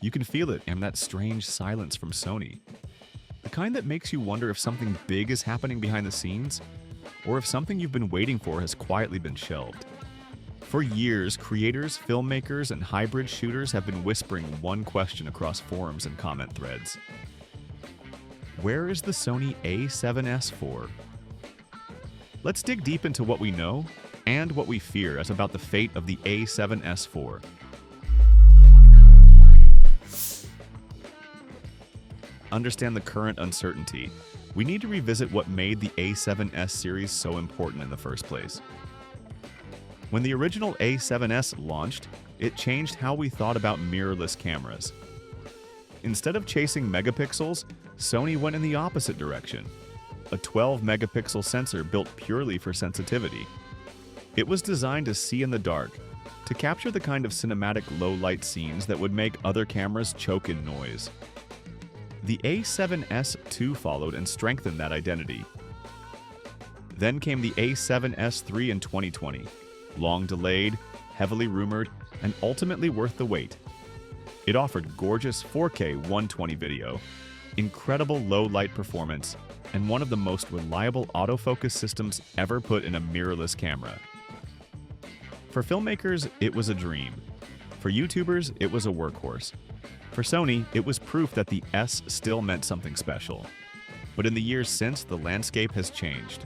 You can feel it in that strange silence from Sony. The kind that makes you wonder if something big is happening behind the scenes, or if something you've been waiting for has quietly been shelved. For years, creators, filmmakers, and hybrid shooters have been whispering one question across forums and comment threads. Where is the Sony A7S IV? Let's dig deep into what we know and what we fear as about the fate of the A7S IV. Understand the current uncertainty, we need to revisit what made the A7S series so important in the first place. When the original A7S launched, it changed how we thought about mirrorless cameras. Instead of chasing megapixels, Sony went in the opposite direction. A 12-megapixel sensor built purely for sensitivity. It was designed to see in the dark, to capture the kind of cinematic low-light scenes that would make other cameras choke in noise. The A7S II followed and strengthened that identity. Then came the A7S III in 2020, long delayed, heavily rumored, and ultimately worth the wait. It offered gorgeous 4K 120 video, incredible low-light performance, and one of the most reliable autofocus systems ever put in a mirrorless camera. For filmmakers, it was a dream. For YouTubers, it was a workhorse. For Sony, it was proof that the S still meant something special. But in the years since, the landscape has changed.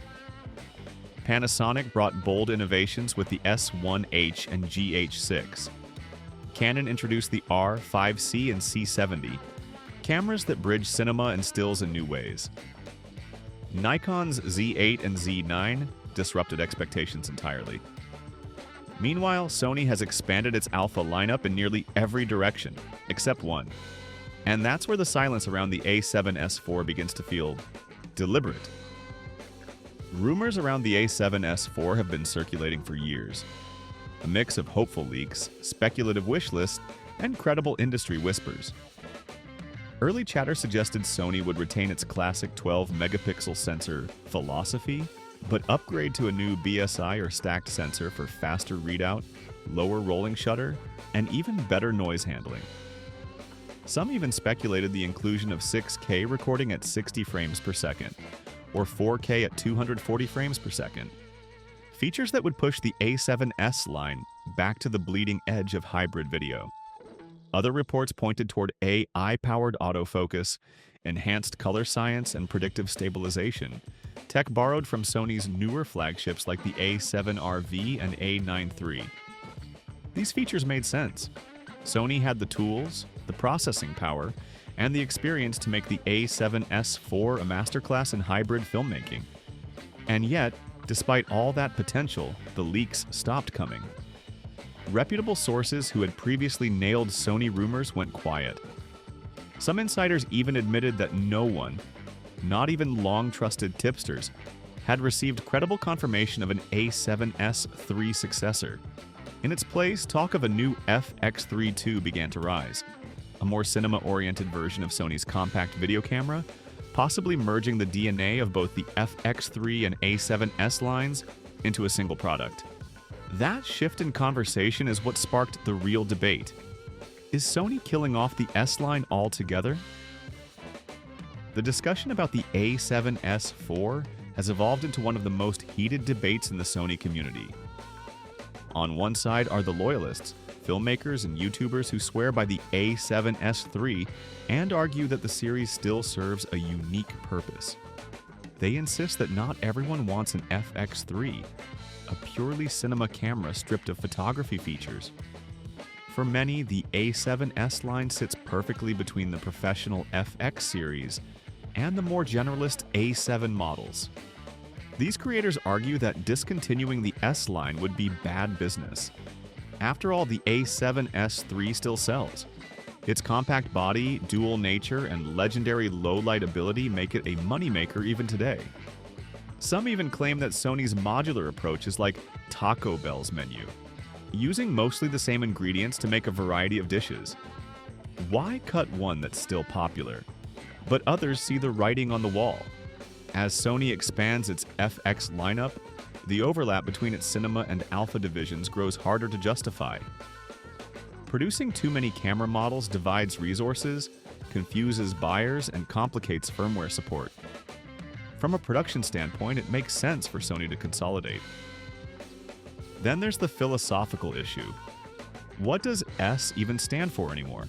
Panasonic brought bold innovations with the S1H and GH6. Canon introduced the R5C and C70, cameras that bridge cinema and stills in new ways. Nikon's Z8 and Z9 disrupted expectations entirely. Meanwhile, Sony has expanded its alpha lineup in nearly every direction, except one. And that's where the silence around the A7S IV begins to feel deliberate. Rumors around the A7S IV have been circulating for years. A mix of hopeful leaks, speculative wish lists, and credible industry whispers. Early chatter suggested Sony would retain its classic 12-megapixel sensor philosophy, but upgrade to a new BSI or stacked sensor for faster readout, lower rolling shutter, and even better noise handling. Some even speculated the inclusion of 6K recording at 60 frames per second, or 4K at 240 frames per second. Features that would push the A7S line back to the bleeding edge of hybrid video. Other reports pointed toward AI-powered autofocus, enhanced color science, and predictive stabilization, tech borrowed from Sony's newer flagships like the A7RV and A9 III. These features made sense. Sony had the tools, the processing power, and the experience to make the A7S IV a masterclass in hybrid filmmaking. And yet, despite all that potential, the leaks stopped coming. Reputable sources who had previously nailed Sony rumors went quiet. Some insiders even admitted that no one, not even long-trusted tipsters, had received credible confirmation of an A7S III successor. In its place, talk of a new FX3 II began to rise, a more cinema-oriented version of Sony's compact video camera, possibly merging the DNA of both the FX3 and A7S lines into a single product. That shift in conversation is what sparked the real debate. Is Sony killing off the S line altogether? The discussion about the A7S IV has evolved into one of the most heated debates in the Sony community. On one side are the loyalists, filmmakers and YouTubers who swear by the A7S III and argue that the series still serves a unique purpose. They insist that not everyone wants an FX3, a purely cinema camera stripped of photography features. For many, the A7S line sits perfectly between the professional FX series and the more generalist A7 models. These creators argue that discontinuing the S line would be bad business. After all, the A7S III still sells. Its compact body, dual nature, and legendary low-light ability make it a moneymaker even today. Some even claim that Sony's modular approach is like Taco Bell's menu, using mostly the same ingredients to make a variety of dishes. Why cut one that's still popular? But others see the writing on the wall. As Sony expands its FX lineup, the overlap between its cinema and alpha divisions grows harder to justify. Producing too many camera models divides resources, confuses buyers, and complicates firmware support. From a production standpoint, it makes sense for Sony to consolidate. Then there's the philosophical issue. What does S even stand for anymore?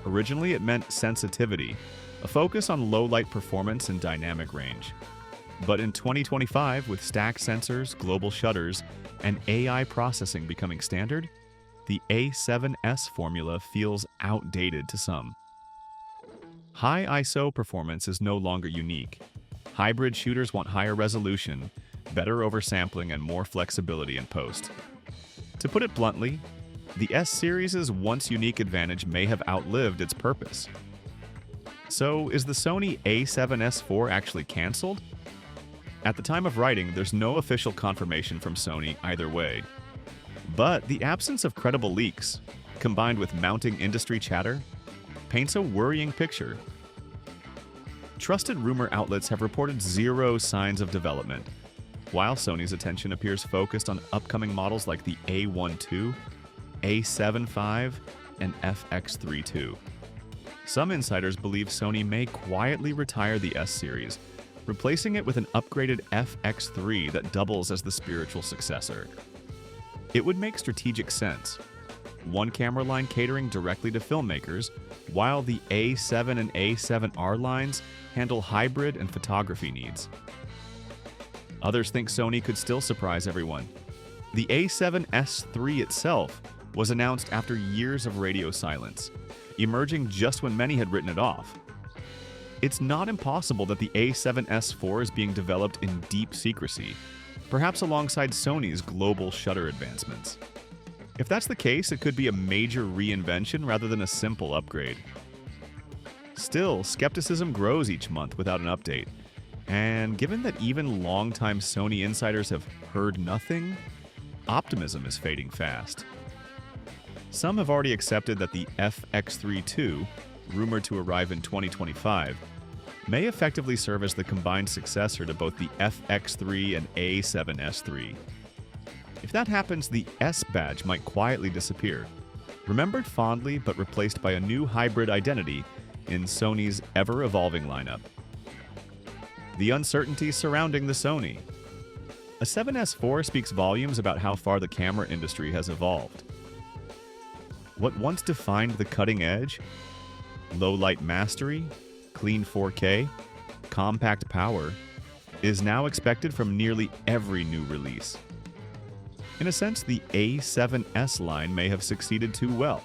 Originally, it meant sensitivity, a focus on low-light performance and dynamic range. But in 2025, with stacked sensors, global shutters, and AI processing becoming standard, the A7S formula feels outdated to some. High ISO performance is no longer unique. Hybrid shooters want higher resolution, better oversampling, and more flexibility in post. To put it bluntly, the S series' once unique advantage may have outlived its purpose. So, is the Sony A7S IV actually cancelled? At the time of writing, there's no official confirmation from Sony either way. But the absence of credible leaks, combined with mounting industry chatter, paints a worrying picture. Trusted rumor outlets have reported zero signs of development, while Sony's attention appears focused on upcoming models like the A12, A7 V, and FX3 II. Some insiders believe Sony may quietly retire the S series, replacing it with an upgraded FX3 that doubles as the spiritual successor. It would make strategic sense. One camera line catering directly to filmmakers, while the A7 and A7R lines handle hybrid and photography needs. Others think Sony could still surprise everyone. The A7S III itself was announced after years of radio silence, emerging just when many had written it off. It's not impossible that the A7S IV is being developed in deep secrecy, perhaps alongside Sony's global shutter advancements. If that's the case, it could be a major reinvention rather than a simple upgrade. Still, skepticism grows each month without an update, and given that even longtime Sony insiders have heard nothing, optimism is fading fast. Some have already accepted that the FX3 II, rumored to arrive in 2025, may effectively serve as the combined successor to both the FX3 and A7S III. If that happens, the S badge might quietly disappear, remembered fondly but replaced by a new hybrid identity in Sony's ever-evolving lineup. The uncertainty surrounding the Sony. A 7S IV speaks volumes about how far the camera industry has evolved. What once defined the cutting edge, low-light mastery, clean 4K, compact power, is now expected from nearly every new release. In a sense, the A7S line may have succeeded too well.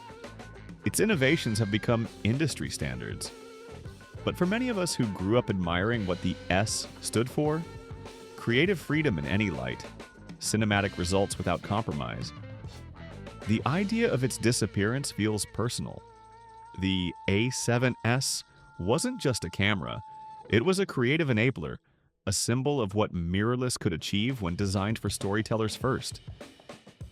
Its innovations have become industry standards. But for many of us who grew up admiring what the S stood for, creative freedom in any light, cinematic results without compromise, the idea of its disappearance feels personal. The A7S wasn't just a camera, it was a creative enabler, a symbol of what mirrorless could achieve when designed for storytellers first.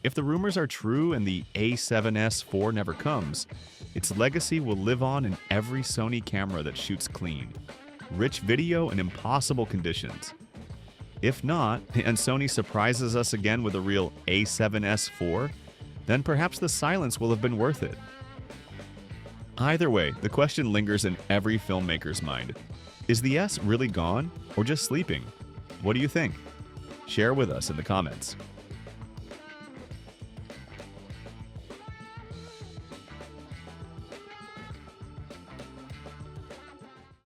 If the rumors are true and the A7S IV never comes, its legacy will live on in every Sony camera that shoots clean, rich video in impossible conditions. If not, and Sony surprises us again with a real A7S IV, then perhaps the silence will have been worth it. Either way, the question lingers in every filmmaker's mind. Is the S really gone or just sleeping? What do you think? Share with us in the comments.